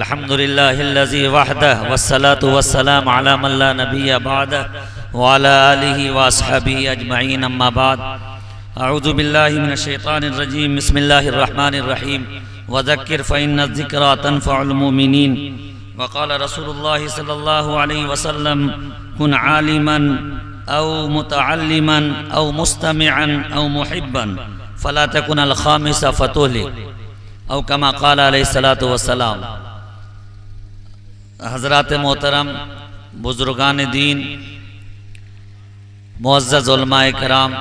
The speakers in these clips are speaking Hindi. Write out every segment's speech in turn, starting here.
अल्हम्दुलिल्लाहिल्लज़ी वहदह वस्सलातु वस्सलामु अला मन ला नबिय्य बअदह व अला आलिहि व अस्हाबिहि अजमईन अम्मा बाद। अऊज़ु बिल्लाहि मिनश शैतानिर रजीम। बिस्मिल्लाहिर रहमानिर रहीम। वज़क्किर फ़इन्न ज़िक्रा तनफ़उल मुमिनीन। व क़ाल रसूलुल्लाहि सल्लल्लाहु अलैहि वसल्लम कुन आलिमन औ मुतअल्लिमन औ मुस्तमिअन औ मुहिब्बन फला तकुन अल खामिसा फतुहलिक औ कमा क़ाल अलैहिस्सलातु वस्सलाम। हज़रात मोहतरम, बुज़ुर्गान दीन, मुअज़्ज़ज़ उलमाए किराम,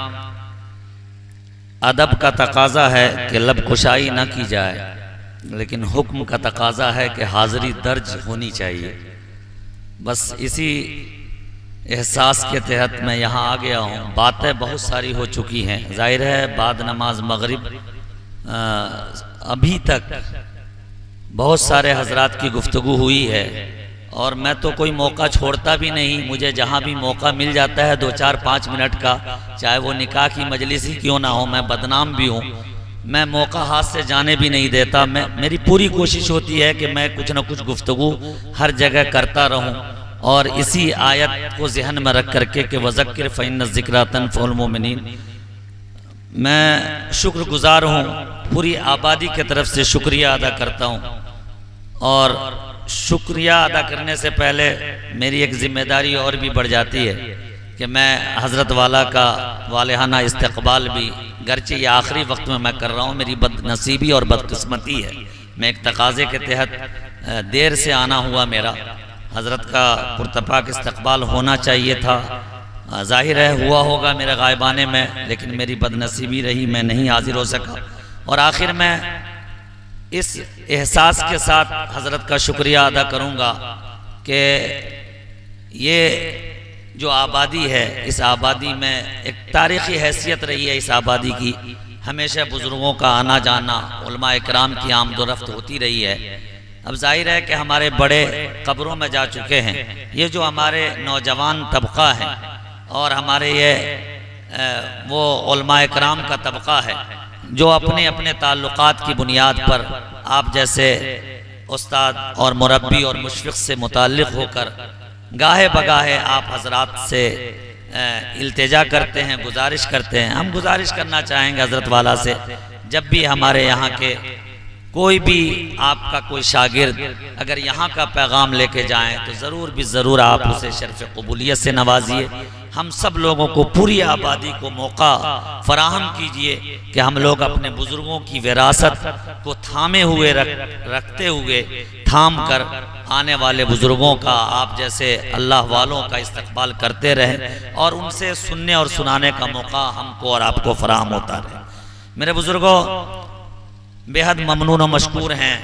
अदब का तकाज़ा है कि लब कुशाई न की जाए, लेकिन हुक्म का तकाज़ा है कि हाज़िरी दर्ज होनी चाहिए। बस इसी एहसास के तहत मैं यहाँ आ गया हूँ। बातें बहुत सारी हो चुकी हैं, जाहिर है बाद नमाज मगरिब अभी तक बहुत सारे हजरात की गुफ्तगू हुई है और मैं तो कोई मौका छोड़ता भी नहीं। मुझे जहाँ भी मौका मिल जाता है 2-4-5 मिनट का, चाहे वो निकाह की मजलिस ही क्यों ना हो, मैं बदनाम भी हूँ, मैं मौका हाथ से जाने भी नहीं देता। मेरी पूरी कोशिश होती है कि मैं कुछ न कुछ गुफ्तगू हर जगह करता रहूँ और इसी आयत को जहन में रख करके कि वज़क्किर फ़इन्न ज़िक्रा तनफ़उल मुमिनीन। मैं शुक्रगुजार हूँ, पूरी आबादी की तरफ से शुक्रिया अदा करता हूँ। और शुक्रिया अदा करने से पहले मेरी एक ज़िम्मेदारी और भी बढ़ जाती है कि मैं हज़रत वाला का वालेहाना इस्तक़बाल भी, गर्चे ये आखिरी वक्त में मैं कर रहा हूँ, मेरी बदनसीबी और बदकिस्मती है। मैं एक तकाज़े के तहत देर से आना हुआ, मेरा हज़रत का पुरतपाक इस्तक़बाल होना चाहिए था। ज़ाहिर है हुआ होगा मेरे गायबाने में, लेकिन मेरी बदनसीबी रही, मैं नहीं हाजिर हो सका। और आखिर में इस एहसास के साथ हज़रत का शुक्रिया अदा करूँगा कि ये जो आबादी है, इस आबादी में एक तारीख़ी हैसियत रही है। इस आबादी की हमेशा बुज़ुर्गों का आना जाना, उलमाए किराम की आमदोरफ्त होती रही है। अब जाहिर है कि हमारे बड़े कब्रों में जा चुके हैं। ये जो हमारे नौजवान तबका है और हमारे ये वो उलमाए किराम का तबका है जो अपने अपने ताल्लुकात की बुनियाद पर आप जैसे उस्ताद और मुरब्बी और मुशफ़िक़ से मुताल्लिक़ होकर गाहे बगाहे आप हज़रात से इल्तिजा करते हैं, गुजारिश करते हैं। हम गुजारिश करना चाहेंगे हज़रत वाला से, जब भी हमारे यहाँ के कोई भी आपका कोई शागिर्द अगर यहाँ का पैगाम लेके जाएं तो ज़रूर भी ज़रूर आप उसे शर्फ़ क़बूलियत से नवाजिए। हम सब लोगों को, पूरी आबादी को मौका फराहम कीजिए कि हम लोग अपने बुज़ुर्गों की विरासत को थामे हुए रखते हुए थाम कर आने वाले बुज़ुर्गों का, आप जैसे अल्लाह वालों का इस्तक़बाल करते रहें और उनसे सुनने और सुनाने का मौका हमको और आपको फराहम होता रहे। मेरे बुज़ुर्गों, बेहद ममनून और मशकूर हैं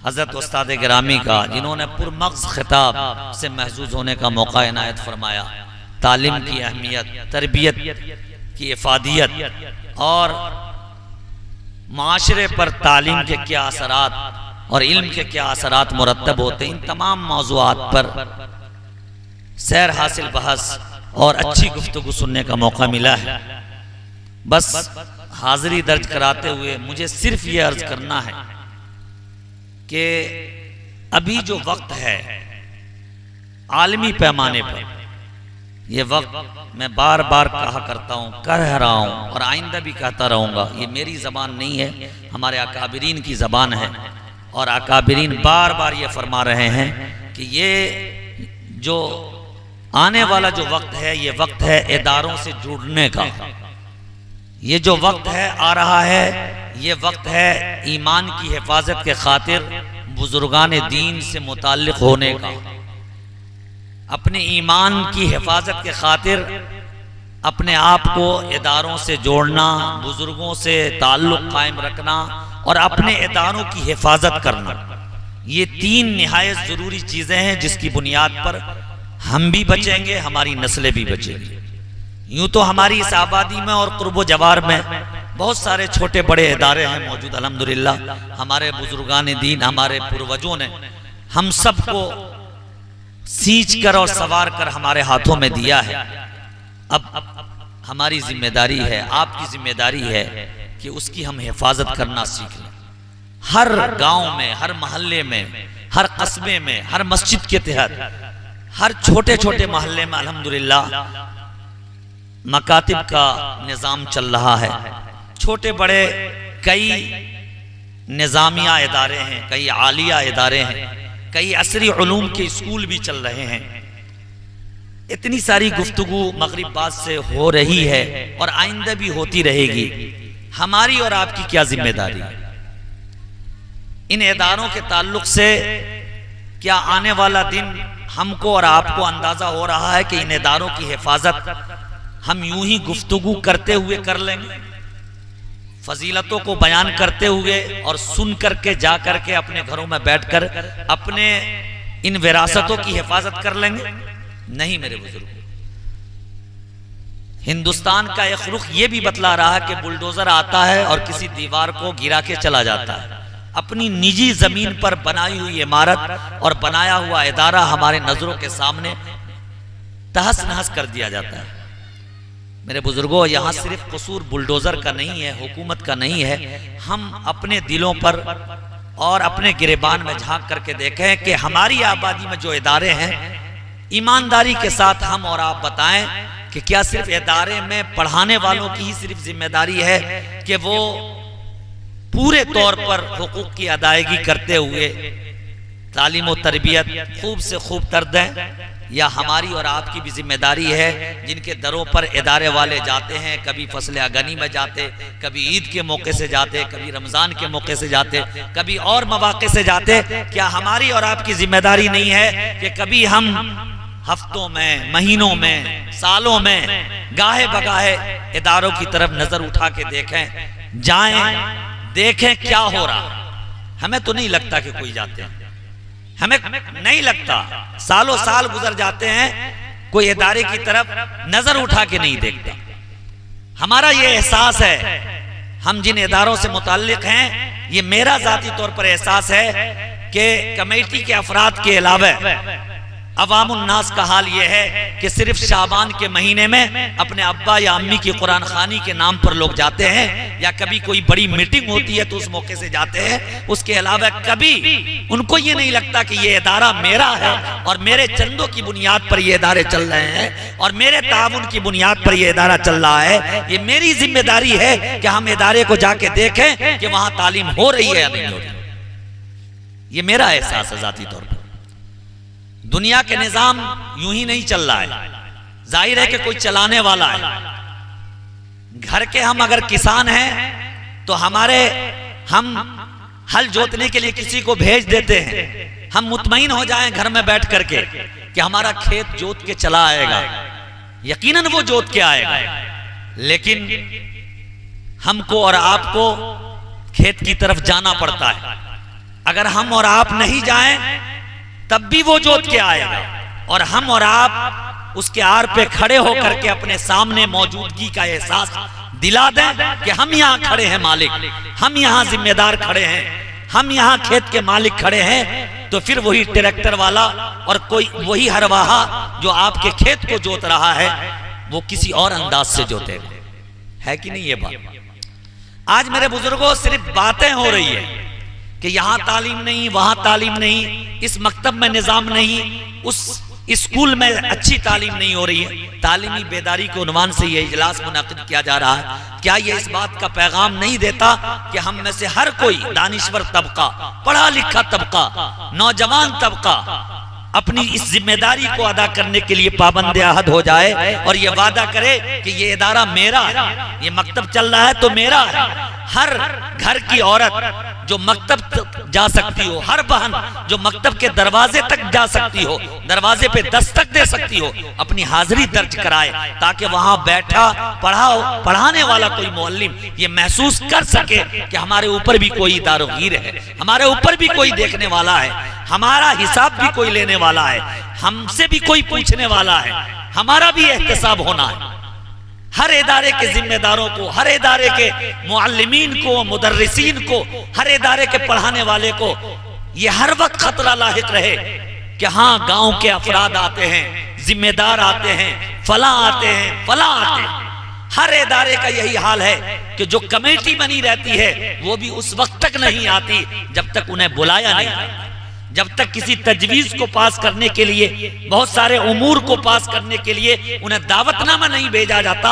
हज़रत उस्ताद गिरामी का, जिन्होंने पुरमग़्ज़ खिताब से महजूज़ होने का मौका इनायत फरमाया। तालीम की अहमियत, तरबियत की इफ़ादियत और माशरे पर तालीम के क्या असरात और इल्म के क्या असरात मुरत्तब होते हैं, इन तमाम मौज़ूआत पर सैर हासिल, बहस और अच्छी गुफ्तगू सुनने का मौका मिला है। बस हाज़िरी दर्ज कराते हुए मुझे सिर्फ ये अर्ज करना है कि अभी जो वक्त है आलमी पैमाने पर, ये वक्त मैं बार बार कहा करता हूँ, कह रहा हूँ और आइंदा भी कहता रहूँगा, ये मेरी ज़बान नहीं है, हमारे अकाबिरीन की ज़बान है। और अकाबिरीन बार बार ये फरमा रहे हैं कि ये जो आने वाला जो वक्त है, ये वक्त है इदारों से जुड़ने का। ये जो वक्त है आ रहा है, ये वक्त है ईमान की हिफाजत के खातिर बुजुर्गान दीन से मुताल्लिक़ होने का, अपने ईमान की हिफाजत के खातिर अपने आप को इदारों से जोड़ना, बुजुर्गों से ताल्लुक़ कायम रखना और अपने इदारों की हिफाजत करना। ये तीन निहायत ज़रूरी चीज़ें हैं जिसकी बुनियाद पर हम भी बचेंगे, हमारी नस्लें भी बचेंगी। यूँ तो हमारी इस आबादी में और क़ुर्ब जवार में बहुत सारे छोटे बड़े इदारे हैं मौजूद, अल्हम्दुलिल्लाह। हमारे बुजुर्गान दीन, हमारे पूर्वजों ने हम सबको सींच कर और सवार कर हमारे हाथों में दिया है। अब हमारी जिम्मेदारी है, आपकी जिम्मेदारी है कि उसकी हम हिफाजत करना सीख लें। हर गांव में, हर मोहल्ले में, हर कस्बे में, हर मस्जिद के तहत, हर छोटे छोटे मोहल्ले में अल्हम्दुलिल्लाह मकातिब का निज़ाम चल रहा है। छोटे बड़े कई निज़ामिया इदारे हैं, कई आलिया इदारे हैं, कई असरी उलूम के स्कूल भी चल रहे हैं। इतनी सारी गुफ्तगू मगरिब बाद से हो रही है और आइंदा भी होती रहेगी। हमारी और आपकी क्या जिम्मेदारी है? इन इदारों के ताल्लुक से क्या आने वाला दिन हमको और आपको अंदाजा हो रहा है कि इन इदारों की हिफाजत हम यूं ही गुफ्तगू करते हुए कर लेंगे, फजीलतों को बयान करते हुए और सुन करके जा करके अपने घरों में बैठकर अपने इन विरासतों की हिफाजत कर लेंगे? नहीं मेरे बुजुर्गों, हिंदुस्तान का एक रुख ये भी बतला रहा है कि बुलडोजर आता है और किसी दीवार को गिरा के चला जाता है। अपनी निजी जमीन पर बनाई हुई इमारत और बनाया हुआ इदारा हमारे नजरों के सामने तहस नहस कर दिया जाता है। मेरे बुजुर्गों, यहाँ सिर्फ कसूर बुलडोजर का नहीं है, हुकूमत का नहीं है। हम अपने दिलों पर और अपने गिरेबान में झांक करके देखें कि हमारी आबादी में जो इदारे हैं, ईमानदारी के साथ हम और आप बताएं कि क्या सिर्फ इदारे में पढ़ाने वालों की ही सिर्फ जिम्मेदारी है कि वो पूरे तौर पर हुकूक की अदायगी करते हुए तालीम और तरबियत खूब से खूब कर दें, या हमारी और आपकी भी जिम्मेदारी है जिनके दरों पर इदारे वाले जाते हैं, कभी फसल अगनी में जाते, कभी ईद के मौके से जाते, कभी रमजान के मौके से जाते, कभी और मौके से जाते, क्या हमारी और आपकी जिम्मेदारी नहीं है कि कभी हम हफ्तों में, महीनों में, सालों में गाहे बगाहे इदारों की तरफ नजर उठा के देखें, जाएं, देखें क्या हो रहा? हमें तो नहीं लगता कि कोई जाते हैं, हमें नहीं लगता। सालों साल गुजर जाते हैं, कोई इदारे की तरफ नजर उठा के नहीं देखता। हमारा ये एहसास है, हम जिन इदारों से मुताल्लिक हैं, ये मेरा जाती तौर पर एहसास है कि कमेटी के अफराद के अलावा अवामुन्नास का हाल यह है कि सिर्फ शाबान के महीने में अपने अब्बा या अम्मी की कुरान खानी के नाम पर लोग जाते हैं, या कभी कोई बड़ी मीटिंग होती है तो उस मौके से जाते हैं। उसके अलावा कभी उनको ये नहीं लगता कि ये इदारा मेरा है और मेरे चंदों की बुनियाद पर ये इदारे चल रहे हैं और मेरे ताउन की बुनियाद पर ये इदारा चल रहा है। ये मेरी जिम्मेदारी है कि हम इदारे को जाके देखें कि वहां तालीम हो रही है या नहीं हो रही। ये मेरा एहसास है जाती तौर पर। दुनिया के निजाम यूं ही नहीं चल रहा है, जाहिर है कि कोई चलाने वाला है। घर के हम अगर किसान हैं तो हम हल जोतने के लिए किसी को भेज देते हैं, हम मुतमईन हो जाएं घर में बैठ करके कि हमारा खेत जोत के चला आएगा। यकीनन वो जोत के आएगा, लेकिन हमको और आपको खेत की तरफ जाना पड़ता है। अगर हम और आप नहीं जाएं तब भी वो जोत के आएगा, और हम और आप उसके आर पे खड़े होकर के अपने सामने मौजूदगी का एहसास दिला दें कि हम यहाँ खड़े हैं मालिक, हम यहाँ जिम्मेदार खड़े हैं, हम यहाँ खेत के मालिक खड़े हैं। तो फिर वही ट्रैक्टर वाला और कोई वही हरवाहा जो आपके खेत को जोत रहा है, वो किसी और अंदाज से जोतेगा। है कि नहीं ये बात? आज मेरे बुजुर्गों सिर्फ बातें हो रही है कि यहां तालीम नहीं, वहां तालीम नहीं, इस मकतब में निजाम नहीं, उस स्कूल में अच्छी तालीम नहीं हो रही है। तालीमी बेदारी के उन्वान से यह इजलास मुनाकिद किया जा रहा है। क्या यह इस बात का पैगाम नहीं देता कि हम में से हर कोई दानिश्वर तबका, पढ़ा लिखा तबका, नौजवान तबका अपनी इस जिम्मेदारी को अदा करने के लिए पाबंद अहद हो जाए और ये वादा करे कि ये इदारा मेरा है, ये मकतब चल रहा है तो मेरा है। हर घर की औरत जो मकतब जा सकती हो, हर बहन जो मकतब के दरवाजे तक जा सकती हो, दरवाजे पे दस्तक दे सकती हो, अपनी हाजिरी दर्ज कराए ताकि वहां बैठा पढ़ाने वाला कोई मुअल्लिम ये महसूस कर सके कि हमारे ऊपर भी कोई दारोगीर है, हमारे ऊपर भी कोई देखने वाला है, हमारा हिसाब भी कोई लेने वाला है, हमसे भी कोई पूछने वाला है, हमारा भी एहतसाब होना है। हर इदारे के जिम्मेदारों को, हर इदारे के मुअल्लिमीन को, मुदर्रिसीन को, हर इदारे के पढ़ाने वाले को ये हर वक्त खतरा लाहिक रहे कि हाँ गांव के अफराद आते हैं, जिम्मेदार आते हैं, फला आते हैं, फला आते हैं। हर इदारे का यही हाल है कि जो कमेटी बनी रहती है वो भी उस वक्त तक नहीं आती जब तक उन्हें बुलाया नहीं जाता, जब तक किसी तजवीज को पास करने के लिए, बहुत सारे उमूर को पास करने के लिए उन्हें दावतनामा नहीं भेजा जाता,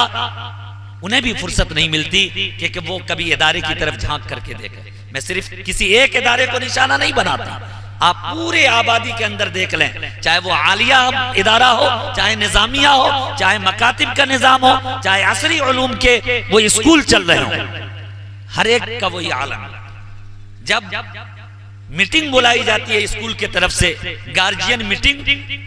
उन्हें भी फुर्सत नहीं मिलती कि वो कभी इदारे की तरफ झांक करके देखें। मैं सिर्फ किसी एक इदारे को निशाना नहीं बनाता, आप पूरे आबादी के अंदर देख लें, चाहे वो आलिया इदारा हो, चाहे निजामिया हो, चाहे मकातिब का निजाम हो, चाहे असरी उलूम के वो स्कूल चल रहे हो, हर एक का वही आलम। जब मीटिंग बुलाई जाती है स्कूल के तरफ से, गार्जियन मीटिंग,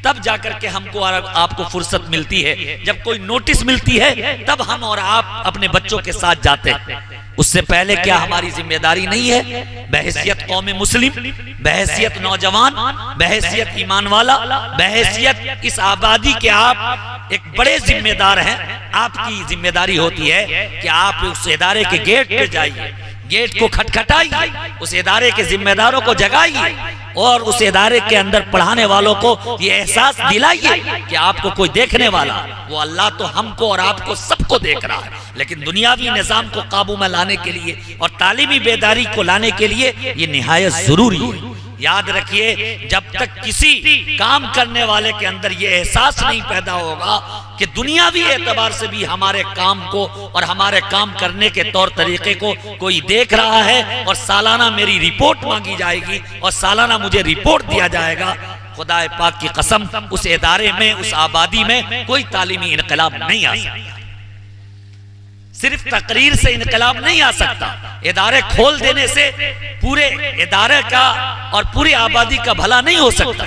तब जाकर के हमको और आपको फुर्सत मिलती है। जब कोई नोटिस मिलती है तब हम और आप अपने बच्चों के साथ जाते हैं। उससे पहले क्या हमारी जिम्मेदारी नहीं है बहैसियत कौम मुस्लिम, बहैसियत नौजवान, बहैसियत ईमान वाला, बहैसियत इस आबादी के आप एक बड़े जिम्मेदार हैं। आपकी जिम्मेदारी होती है कि आप उस इदारे के गेट पे जाइए, गेट को खटखटाइए, उस इदारे के जिम्मेदारों को जगाइए और उस इदारे के अंदर पढ़ाने वालों को ये एहसास दिलाइए कि आपको कोई देखने वाला, वो अल्लाह तो हमको और आपको सबको देख रहा है। लेकिन दुनियावी निजाम को काबू में लाने के लिए और तालीमी बेदारी को लाने के लिए ये निहायत जरूरी है। याद रखिए, जब तक किसी काम करने वाले के अंदर ये एहसास नहीं पैदा होगा कि दुनियावी एतबार से भी हमारे काम को और हमारे काम करने के तौर तरीके को कोई देख रहा है और सालाना मेरी रिपोर्ट मांगी जाएगी और सालाना मुझे रिपोर्ट दिया जाएगा, खुदा पाक की कसम उस इदारे में, उस आबादी में कोई तालीमी इनकलाब नहीं आ सकता। सिर्फ तकरीर से इनकलाब नहीं आ सकता, इदारे खोल देने से पूरे इदारे का और पूरी आबादी का भला नहीं हो सकता।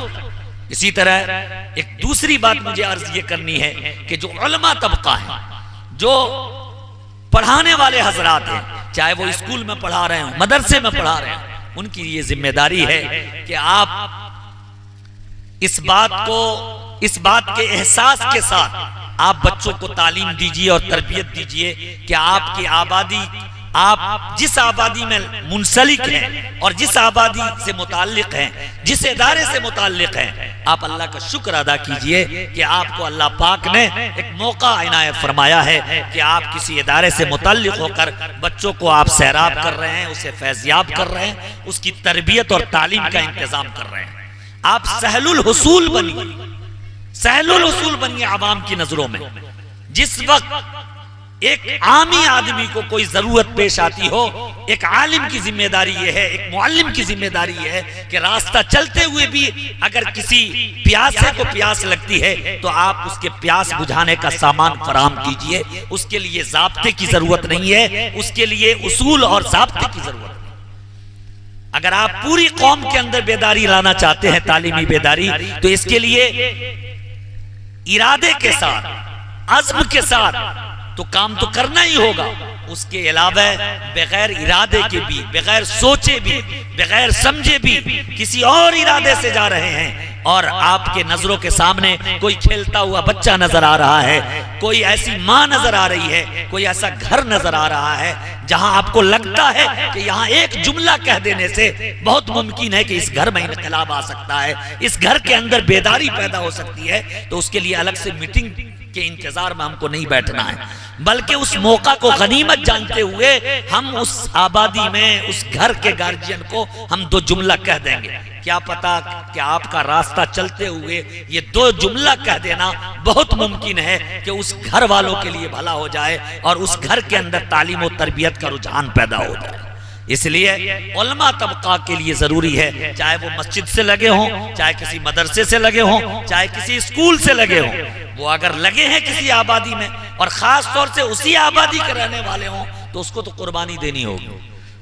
इसी तरह एक दूसरी बात मुझे अर्ज ये करनी है कि जो उलमा तबका है, जो पढ़ाने वाले हजरात हैं, चाहे वो स्कूल में पढ़ा रहे हो, मदरसे में पढ़ा रहे हो, उनकी ये जिम्मेदारी है कि आप इस बात के एहसास के साथ आप बच्चों को तालीम दीजिए और तरबियत दीजिए कि आपकी आबादी, आप जिस आबादी में मुंसलिक हैं और जिस आबादी से मुताल्लिक हैं, जिस इदारे से मुताल्लिक हैं, आप अल्लाह का शुक्र अदा कीजिए कि आपको अल्लाह पाक ने एक मौका इनायत फरमाया है कि आप किसी इदारे से मुताल्लिक होकर बच्चों को आप सैराब कर रहे हैं, उसे फैज़याब कर रहे हैं, उसकी तरबियत और तालीम का इंतजाम कर रहे हैं। आप सहलुल हुसूल बनिए, सहलुल हुसूल बनिए आवाम की नजरों में। जिस वक्त एक आमी आदमी को कोई जरूरत पेश आती हो, एक आलिम की जिम्मेदारी यह है, एक मुअल्लिम की जिम्मेदारी यह है कि रास्ता चलते हुए भी अगर किसी प्यासे को प्यास लगती है तो आप उसके प्यास बुझाने का सामान फराहम कीजिए। उसके लिए ज़ाब्ते की जरूरत नहीं है, उसके लिए उसूल और ज़ाब्ते की जरूरत है। अगर आप पूरी कौम के अंदर बेदारी लाना चाहते हैं, तालीमी बेदारी, तो इसके लिए इरादे के साथ, अज़्म के साथ तो काम तो करना ही होगा। उसके अलावा बगैर इरादे के भी, बगैर सोचे भी, बगैर समझे भी किसी और इरादे से जा रहे हैं और आपके नजरों के सामने कोई खेलता हुआ बच्चा नजर आ रहा है, कोई ऐसी माँ नजर आ रही है, कोई ऐसा घर नजर आ रहा है जहां आपको लगता है कि यहाँ एक जुमला कह देने से बहुत मुमकिन है कि इस घर में इनकलाब आ सकता है, इस घर के अंदर बेदारी पैदा हो सकती है, तो उसके लिए अलग से मीटिंग के इंतजार में हमको नहीं बैठना है, बल्कि उस मौका को गनीमत जानते हुए हम उस आबादी में, उस घर के गार्जियन को हम दो जुमला कह देंगे। क्या पता कि आपका रास्ता चलते हुए ये दो जुमला कह देना बहुत मुमकिन है कि उस घर वालों के लिए भला हो जाए और उस घर के अंदर तालीम और तरबियत का रुझान पैदा हो जाए। इसलिए उलमा तबका के लिए जरूरी है, चाहे वो मस्जिद से लगे हों, चाहे किसी मदरसे से लगे हों, चाहे किसी स्कूल से लगे हों, वो अगर लगे हैं किसी आबादी में और खास तौर से उसी आबादी के रहने वाले हों तो उसको तो कुर्बानी देनी होगी,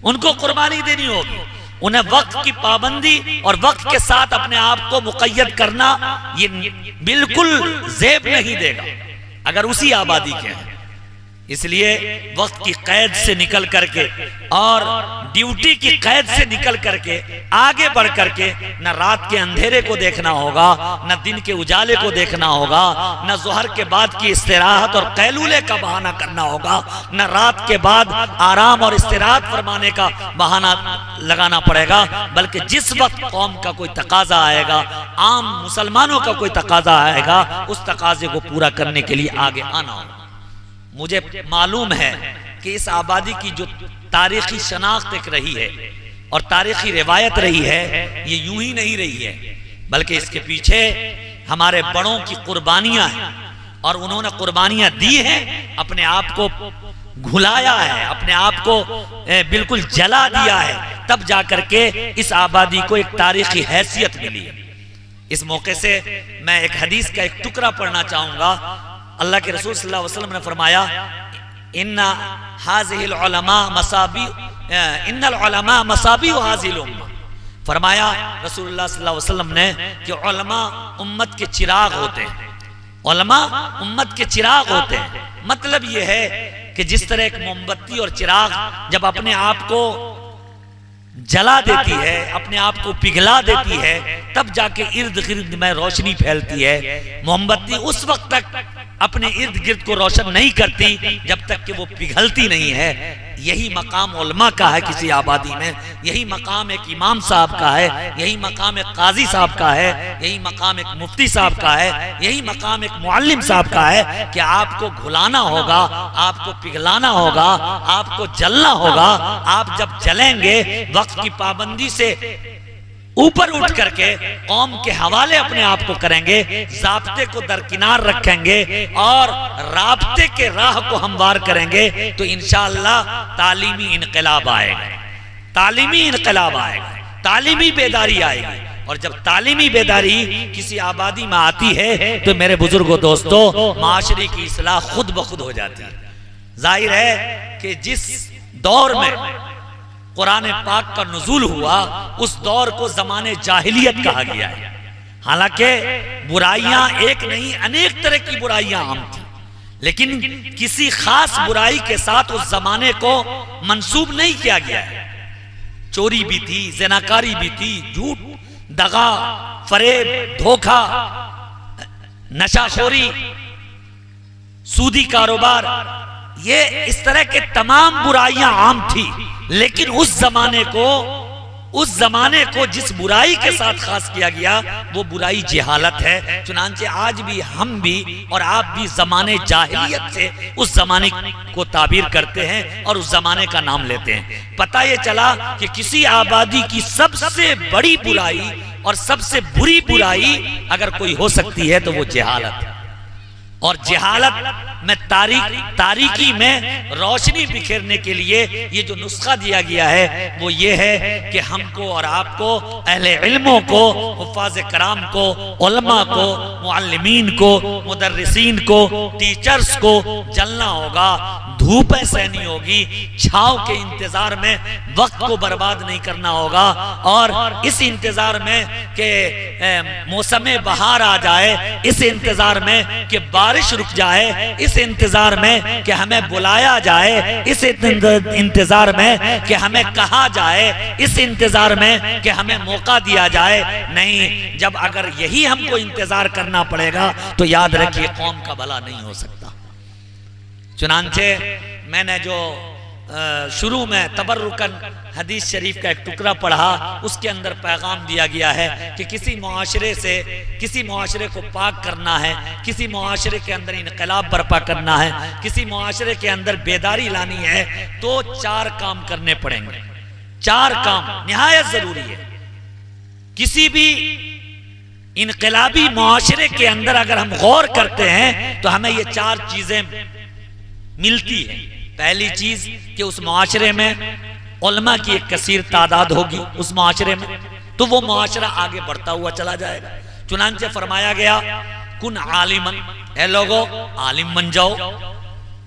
उनको कुर्बानी देनी होगी। उन्हें वक्त की पाबंदी और वक्त के साथ अपने आप को मुक़य्यद करना ये बिल्कुल ज़ेब नहीं देगा अगर उसी आबादी के हैं। इसलिए वक्त की कैद से निकल करके और ड्यूटी की कैद से निकल करके आगे बढ़ करके न रात के अंधेरे को देखना होगा, न दिन के उजाले को देखना होगा, न ज़ोहर के बाद की इस्तिराहत और कैलूले का बहाना करना होगा, न रात के बाद आराम और इस्तिराहत फरमाने का बहाना लगाना पड़ेगा, बल्कि जिस वक्त कौम का कोई तकाजा आएगा, आम मुसलमानों का कोई तकाजा आएगा, उस तकाजे को पूरा करने के लिए आगे आना होगा। मुझे मालूम है कि इस आबादी की जो तारीखी शनाख्त एक रही है और तारीखी रिवायत रही है, ये यूं ही नहीं रही है, बल्कि इसके पीछे हमारे बड़ों की कुर्बानियां हैं और उन्होंने कुर्बानियां दी हैं, अपने आप को घुलाया है, अपने आप को बिल्कुल जला दिया है, तब जाकर के इस आबादी को एक तारीखी हैसियत मिली है। इस मौके से मैं एक हदीस का एक टुकड़ा पढ़ना चाहूंगा। अल्लाह के रसूल सल्लल्लाहु अलैहि वसल्लम ने फरमाया, इन्ना हाज़िहिल उलमा मसाबी इन्नल उलमा मसाबी हाज़िल उम्मा। फरमाया रसूलुल्लाह सल्लल्लाहु अलैहि वसल्लम ने कि उलमा उम्मत के चिराग होते हैं, उलमा उम्मत के चिराग होते हैं। मतलब यह है कि जिस तरह एक मोमबत्ती और चिराग जब अपने आप को जला देती है, अपने आप को पिघला देती है, तब जाके इर्द गिर्द में रोशनी फैलती है। मोमबत्ती उस वक्त तक अपने इर्द गिर्द को रोशन नहीं करती जब तक कि वो पिघलती नहीं है। यही मकाम उलमा का है किसी आबादी में, यही मकाम एक इमाम साहब का है, यही मकाम एक काजी साहब का है, यही मकाम एक मुफ्ती साहब का है, यही मकाम एक मुअल्लिम साहब का है कि आपको घुलाना होगा, आपको पिघलाना होगा, आपको जलना होगा। आप जब जलेंगे वक्त की पाबंदी से ऊपर उठ करके कौम के हवाले अपने आप को करेंगे, ज़ाब्ते को दरकिनार रखेंगे और राब्ते के राह को हमवार करेंगे, तो इंशाअल्लाह तालीमी इनकलाब आएगा, तालीमी इनकलाब आएगा, तालीमी बेदारी आएगी। और जब तालीमी बेदारी किसी आबादी में आती है तो मेरे बुजुर्गों दोस्तों, माशरे की इस्लाह खुद ब खुद हो जाती है। जाहिर है कि जिस दौर में कुरान पाक का नुज़ूल हुआ, उस दौर को ज़माने जाहिलियत कहा गया है। हालांकि बुराइयां एक नहीं अनेक तरह की बुराइयां आम थी, लेकिन किसी खास बुराई के साथ उस जमाने को मंसूब नहीं किया गया है। चोरी भी थी, ज़िनाकारी भी थी, झूठ, दगा, फरेब, धोखा, नशाखोरी, सूदी कारोबार, ये इस तरह के तमाम बुराइयां आम थी। लेकिन उस जमाने को जिस बुराई के साथ खास किया गया वो बुराई जहालत है। चुनांचे आज भी हम भी और आप भी जमाने जाहिलियत से उस जमाने को ताबीर करते हैं और उस जमाने का नाम लेते हैं। पता ये चला कि किसी आबादी की सबसे बड़ी बुराई और सबसे बुरी बुराई अगर कोई हो सकती है तो वो जहालत है। और जहालत में तारीकी में रोशनी बिखेरने के लिए ये जो नुस्खा दिया गया है वो ये है कि हमको और आपको, अहले इल्मों को, हुफ़ाज़ कराम को, उलमा को, मुअल्लिमीन को, मुदर्रिसीन को, टीचर्स को जलना होगा, धूपें सहनी होगी, छाँव के इंतजार में वक्त को बर्बाद नहीं करना होगा। और इस इंतजार में कि मौसम बहार आ जाए, इस इंतजार में कि बारिश रुक जाए, इस इंतजार में कि हमें बुलाया जाए, इस इंतजार में कि हमें कहा जाए, इस इंतजार में कि हमें मौका दिया जाए। नहीं, जब अगर यही हमको इंतजार करना पड़ेगा तो याद रखिए कौम का भला नहीं हो सकता। चुनांचे मैंने जो शुरू में तबर्रुकन हदीस शरीफ का एक टुकड़ा पढ़ा, उसके अंदर पैगाम दिया गया है कि किसी मुआशरे को पाक करना है, किसी मुआशरे के अंदर इनकलाब बर्पा करना है, किसी मुआशरे के अंदर बेदारी लानी है, तो 4 काम करने पड़ेंगे। 4 काम निहायत जरूरी है। किसी भी इनकलाबी मुआशरे के अंदर अगर हम गौर करते हैं तो हमें ये 4 चीजें मिलती है। पहली चीज कि उस मुआशरे में उलमा की एक कसीर तादाद होगी उस मुआशरे में, तो वो मुआशरा आगे बढ़ता हुआ चला जाएगा। चुनांचे फरमाया गया कुन आलिमन, ए लोगो आलिम बन जाओ,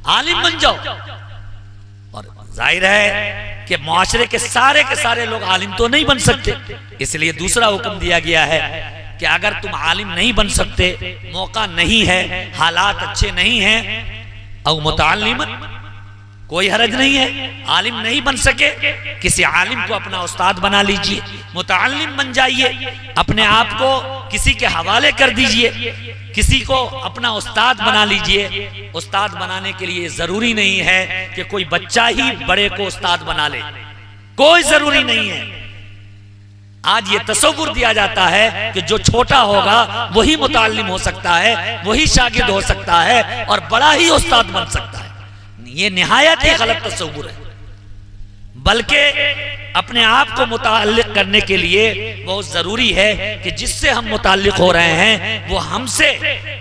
आलिम बन जाओ। और जाहिर है कि मुआशरे के सारे लोग आलिम तो नहीं बन सकते, इसलिए दूसरा हुक्म दिया गया है कि अगर तुम आलिम नहीं बन सकते, मौका नहीं है, हालात अच्छे नहीं हैं, और मुताल्लिमन, कोई हरज नहीं है, आलिम नहीं बन सके, किसी आलिम को अपना उस्ताद बना लीजिए, मुताल्लिम बन जाइए, अपने आप को किसी के हवाले कर दीजिए, किसी को अपना उस्ताद बना लीजिए। उस्ताद बनाने के लिए जरूरी नहीं है कि कोई बच्चा ही बड़े को उस्ताद बना ले, कोई जरूरी नहीं है। आज ये तसव्वुर दिया जाता है कि जो छोटा होगा वही मुताल्लिम हो सकता है, वही शागिर्द हो सकता है और बड़ा ही उस्ताद बन सकता है। ये निहायत ही गलत तस्वुर है। बल्कि अपने आप को मुताल्लिक करने के लिए बहुत जरूरी है कि जिससे हम मुताल्लिक हो रहे हैं वो हमसे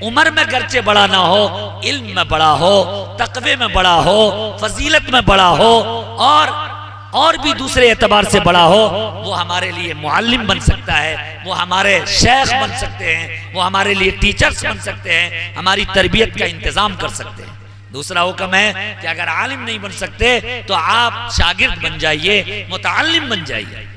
उम्र में गर्चे बड़ा ना हो, इल्म में बड़ा हो, तकवे में बड़ा हो, फजीलत में बड़ा हो और भी दूसरे एतबार से बड़ा हो। वो हमारे लिए मुअल्लिम बन सकता है, वो हमारे शेख बन सकते हैं, वो हमारे लिए टीचर्स बन सकते हैं, हमारी तरबियत का इंतजाम कर सकते हैं। दूसरा हुक्म है कि अगर आलिम नहीं बन सकते तो आप शागिर्द बन जाइए, मुतअल्लिम बन जाइए।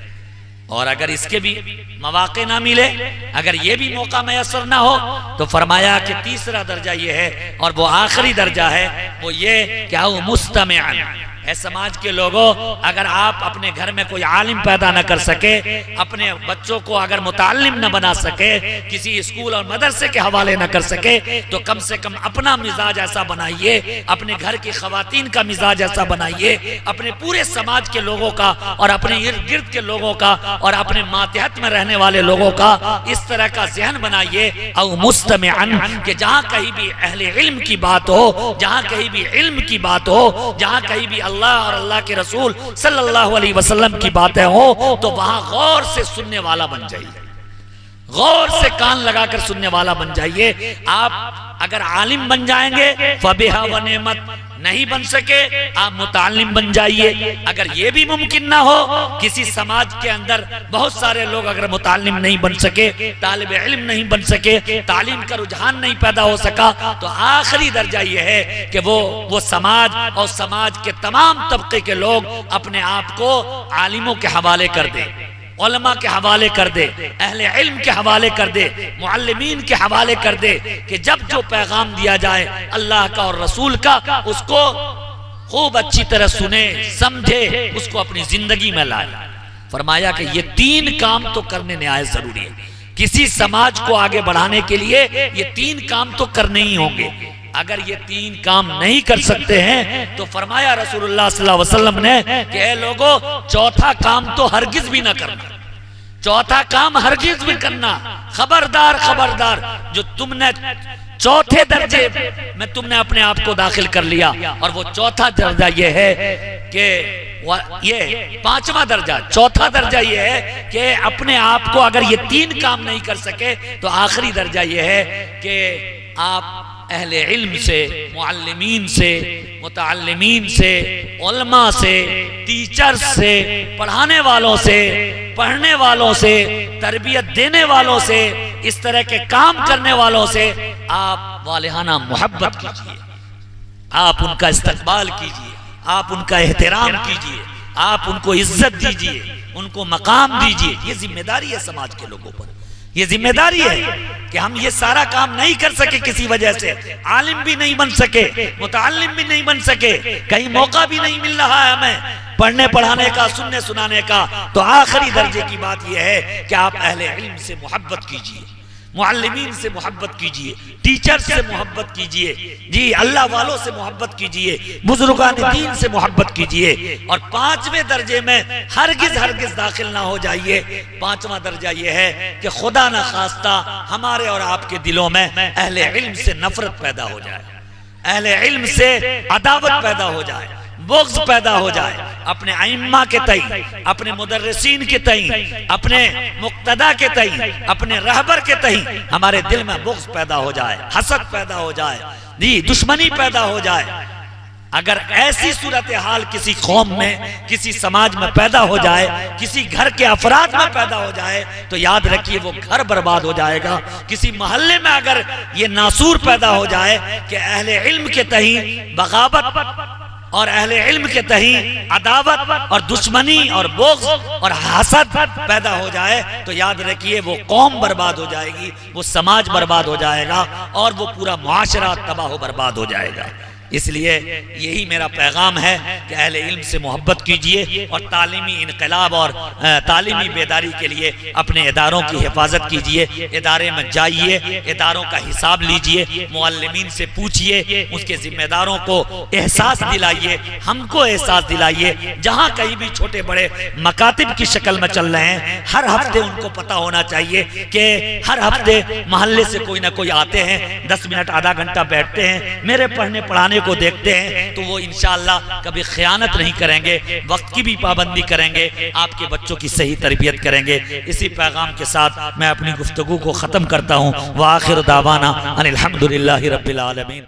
और अगर इसके भी मौके ना मिले, अगर ये भी मौका मैसर ना हो, तो फरमाया कि तीसरा दर्जा ये है और वो आखिरी दर्जा है, वो ये क्या वो मुस्तमिअन है। समाज के लोगों, अगर आप अपने घर में कोई आलिम पैदा न कर सके, अपने बच्चों को अगर मुताल्लिम न बना सके, किसी स्कूल और मदरसे के हवाले न कर सके, तो कम से कम अपना मिजाज ऐसा बनाइए, अपने घर की खवातीन का मिजाज ऐसा बनाइए, अपने पूरे समाज के लोगों का और अपने इर्द गिर्द के लोगों का और अपने मातहत में रहने वाले लोगों का इस तरह का ज़हन बनाइए औ मुस्तमिअन, कि जहाँ कहीं भी अहले इल्म की बात हो, जहाँ कहीं भी इल्म की बात हो, जहाँ कहीं भी अल्लाह और अल्लाह के रसूल सल्लल्लाहु अलैहि वसल्लम की बातें हो, तो वहां गौर से सुनने वाला बन जाइए, गौर से कान लगाकर सुनने वाला बन जाइए। आप अगर आलिम बन जाएंगे फबिहा व नेमत, नहीं बन सके आप मुताल्लिम बन जाइए। अगर ये भी मुमकिन ना हो, किसी समाज के अंदर बहुत सारे लोग अगर मुताल्लिम नहीं बन सके, तालिब इल्म नहीं बन सके, तालीम का रुझान नहीं पैदा हो सका, तो आखिरी दर्जा ये है कि वो समाज और समाज के तमाम तबके के लोग अपने आप को आलिमों के हवाले कर दे, उलमा के हवाले कर दे, अहले इल्म के हवाले कर दे, मुअल्लिमीन के हवाले कर दे, कि जब जो पैगाम दिया जाए अल्लाह का और रसूल का, उसको खूब अच्छी तरह सुने, समझे, उसको अपनी जिंदगी में लाए। फरमाया कि ये 3 काम तो करने निहायत जरूरी है। किसी समाज को आगे बढ़ाने के लिए ये 3 काम तो करने ही होंगे। अगर ये 3 काम नहीं कर सकते हैं तो फरमाया रसूलुल्लाह सल्लल्लाहु अलैहि वसल्लम ने कि ए लोगों, चौथा काम तो हरगिज भी ना करना, चौथा काम हरगिज भी करना। खबरदार खबरदार, जो तुमने चौथे दर्जे में तुमने अपने आप को दाखिल कर लिया, और वो चौथा दर्जा ये है कि ये 5वां दर्जा, चौथा दर्जा ये है कि अपने आप को अगर ये 3 काम नहीं कर सके, तो आखिरी दर्जा ये है कि आप अहले इल्म से, मुअल्लिमीन से, मुतअल्लिमीन से, उलमा से, टीचर्स से, पढ़ाने वालों से, पढ़ने वालों से, तरबियत देने वालों से, इस तरह के काम करने वालों से आप वालिहाना मोहब्बत कीजिए, आप उनका इस्तकबाल कीजिए, आप उनका एहतराम कीजिए, आप उनको इज्जत दीजिए, उनको मकाम दीजिए। ये जिम्मेदारी है समाज के लोगों पर, ये जिम्मेदारी है कि हम ये सारा काम नहीं कर सके, किसी वजह से आलिम भी नहीं बन सके, मुतअल्लिम भी नहीं बन सके, कहीं मौका भी नहीं मिल रहा है हमें पढ़ने पढ़ाने का, सुनने सुनाने का, तो आखिरी दर्जे की बात यह है कि आप अहले इल्म से मोहब्बत कीजिए, मुअल्लिमीन से मोहब्बत कीजिए, टीचर से मोहब्बत कीजिए, जी अल्लाह वालों से मोहब्बत कीजिए, बुजुर्गान दीन से मोहब्बत कीजिए। और 5वें दर्जे में हरगिज हरगिज दाखिल ना हो जाइए। 5वां दर्जा ये है कि खुदा न खास्ता हमारे और आपके दिलों में अहले इल्म से नफरत पैदा हो जाए, अहले इल्म से अदावत पैदा हो जाए, बुग़्ज़ पैदा हो जाए, अपने अइम्मा के तई, अपने मुदर्रिसीन के तई, अपने मुक्तदा के तई, अपने रहबर के तई हमारे दिल में बुग़्ज़ पैदा हो जाए, हसद पैदा हो जाए, जी दुश्मनी पैदा हो जाए। अगर ऐसी सूरत हाल किसी कौम में, किसी समाज में पैदा हो जाए, किसी घर के अफराद में पैदा हो जाए, तो याद रखिए वो घर बर्बाद हो जाएगा। किसी मोहल्ले में अगर ये नासूर पैदा हो जाए कि अहले इल्म के तई बगावत और अहले इल्म के तही अदावत और दुश्मनी और बुग़्ज़ और हसद पैदा हो जाए, तो याद रखिए वो कौम बर्बाद हो जाएगी, वो समाज बर्बाद हो जाएगा और वो पूरा मुआशरा तबाह बर्बाद हो जाएगा। इसलिए यही मेरा पैगाम है कि अहले इल्म से मोहब्बत कीजिए और तालीमी इनकलाब और तालीमी बेदारी के लिए अपने इदारों की हिफाजत कीजिए। इदारे में जाइए, इदारों का हिसाब लीजिए, मुअल्लिमीन से पूछिए, उसके जिम्मेदारों को एहसास दिलाइए, हमको एहसास दिलाइए। जहाँ कहीं भी छोटे बड़े मकातिब की शक्ल में चल रहे हैं, हर हफ्ते उनको पता होना चाहिए कि हर हफ्ते मोहल्ले से कोई ना कोई आते हैं, 10 मिनट आधा घंटा बैठते हैं, मेरे पढ़ने पढ़ाने ज़माने को देखते हैं तो वो इंशाअल्लाह कभी ख़यानत नहीं करेंगे, वक्त की भी पाबंदी करेंगे, आपके बच्चों की सही तरबियत करेंगे। इसी पैगाम के साथ मैं अपनी गुफ्तगू को ख़त्म करता हूँ। व आखिर दावाना अनिल हम्दुलिल्लाहि रब्बिल आलमीन।